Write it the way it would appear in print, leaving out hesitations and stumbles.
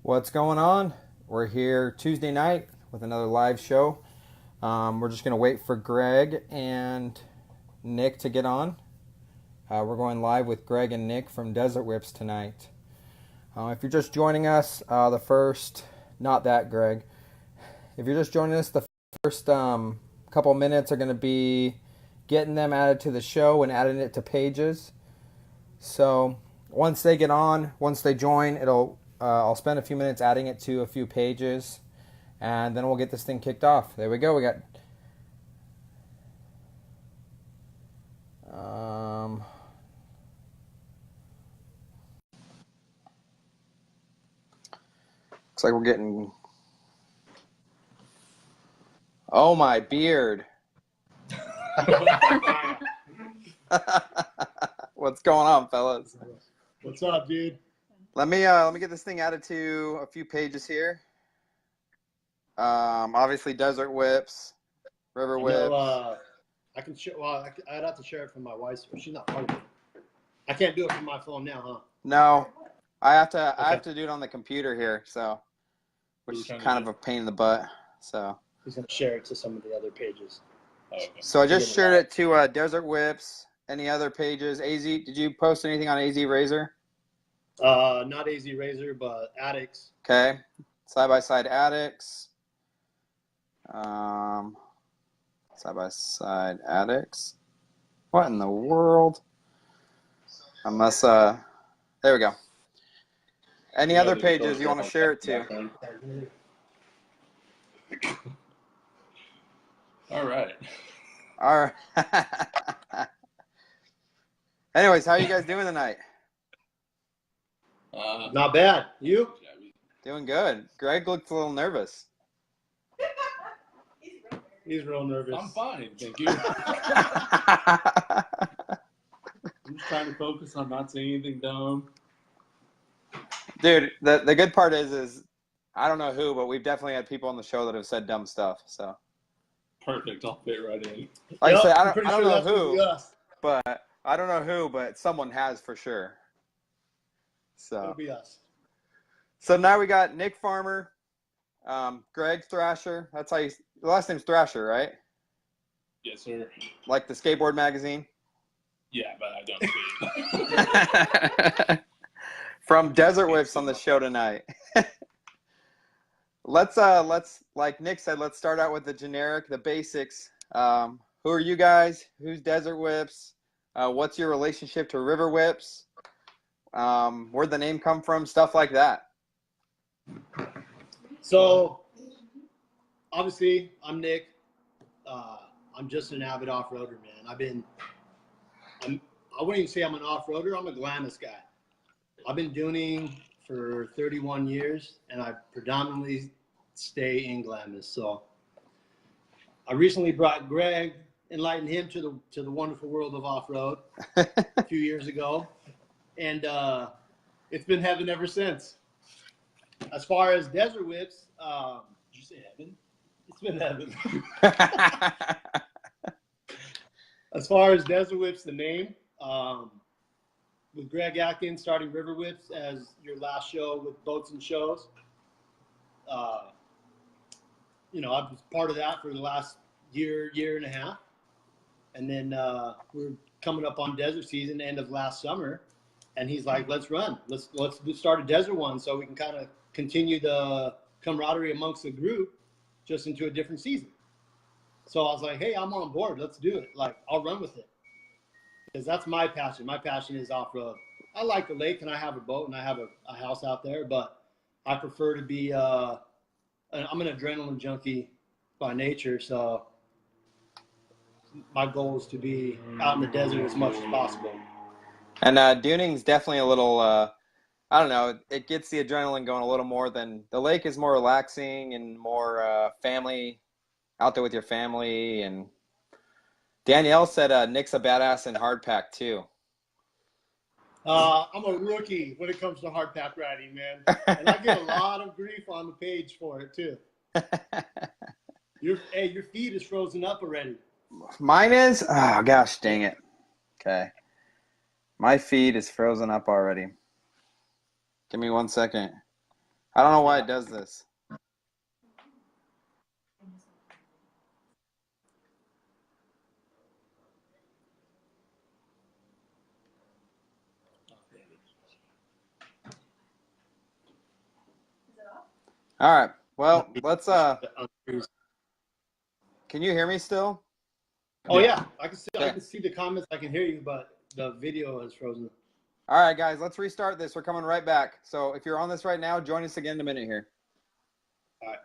What's going on? We're here Tuesday night with another live show. We're just going to wait for Greg and Nick to get on. We're going live with Greg and Nick from Desert Whips tonight. If you're just joining us, not that Greg. If you're just joining us, the first couple minutes are going to be getting them added to the show and adding it to pages. So once they get on, once they join, I'll spend a few minutes adding it to a few pages, and then we'll get this thing kicked off. There we go. We got looks like we're getting. Oh, my beard. What's going on, fellas? What's up, dude? Let me get this thing added to a few pages here. Obviously, Desert Whips, River Whips. I can share. Well, I'd have to share it from my wife's. She's not part of it. I can't do it from my phone now, huh? No, I have to do it on the computer here, so which is kind of a pain in the butt. So he's gonna share it to some of the other pages. Oh, okay. So I just shared it to Desert Whips. Any other pages? AZ? Did you post anything on AZ Razor? Not AZ Razor, but Addicts. Okay, side by side Addicts. Side by side Addicts. What in the world? Unless there we go. Any other pages you want to share it to? All right. Anyways, how are you guys doing tonight? Not bad. You? Doing good. Greg looked a little nervous. He's real nervous. I'm fine, thank you. I'm just trying to focus on not saying anything dumb. Dude, the good part is I don't know who, but we've definitely had people on the show that have said dumb stuff. So perfect, I'll fit right in. Like I said, I don't know who, but someone has for sure. So it'll be us. So now we got Nick Farmer, Greg Thrasher. That's how the last name's Thrasher, right? Yes, sir. Like the skateboard magazine? Yeah, but I don't. From Desert Whips on the show tonight. Let's like Nick said, let's start out with the generic, the basics. Who are you guys? Who's Desert Whips? What's your relationship to River Whips? Where'd the name come from? Stuff like that. So, obviously, I'm Nick. I'm just an avid off-roader, man. I wouldn't even say I'm an off-roader. I'm a Glamis guy. I've been dooning for 31 years, and I predominantly stay in Glamis. So, I recently brought Greg, enlightened him to the wonderful world of off-road a few years ago, and it's been heaven ever since. As far as Desert Whips, did you say heaven? It's been heaven. As far as Desert Whips, the name, with Greg Atkins starting River Whips as your last show with Boats and Shows, I was part of that for the last year and a half. And then we're coming up on desert season, end of last summer. And he's like, let's run. Let's start a desert one so we can kind of continue the camaraderie amongst the group just into a different season. So I was like, hey, I'm on board. Let's do it. Like, I'll run with it. Because that's my passion. My passion is off-road. I like the lake, and I have a boat, and I have a house out there. But I prefer to be I'm an adrenaline junkie by nature. So my goal is to be out in the desert as much as possible. And duning's definitely a little, I don't know, it gets the adrenaline going a little more than the lake is more relaxing and more family, out there with your family. And Danielle said Nick's a badass in hardpack too. I'm a rookie when it comes to hardpack riding, man. And I get a lot of grief on the page for it too. Your feed is frozen up already. Mine is? Oh, gosh, dang it. Okay. My feed is frozen up already. Give me 1 second. I don't know why it does this. All right. Well, let's can you hear me still? Oh yeah, I can see. I Okay. can see the comments. I can hear you, but the video is frozen. All right, guys, let's restart this. We're coming right back. So if you're on this right now, join us again in a minute here. All right.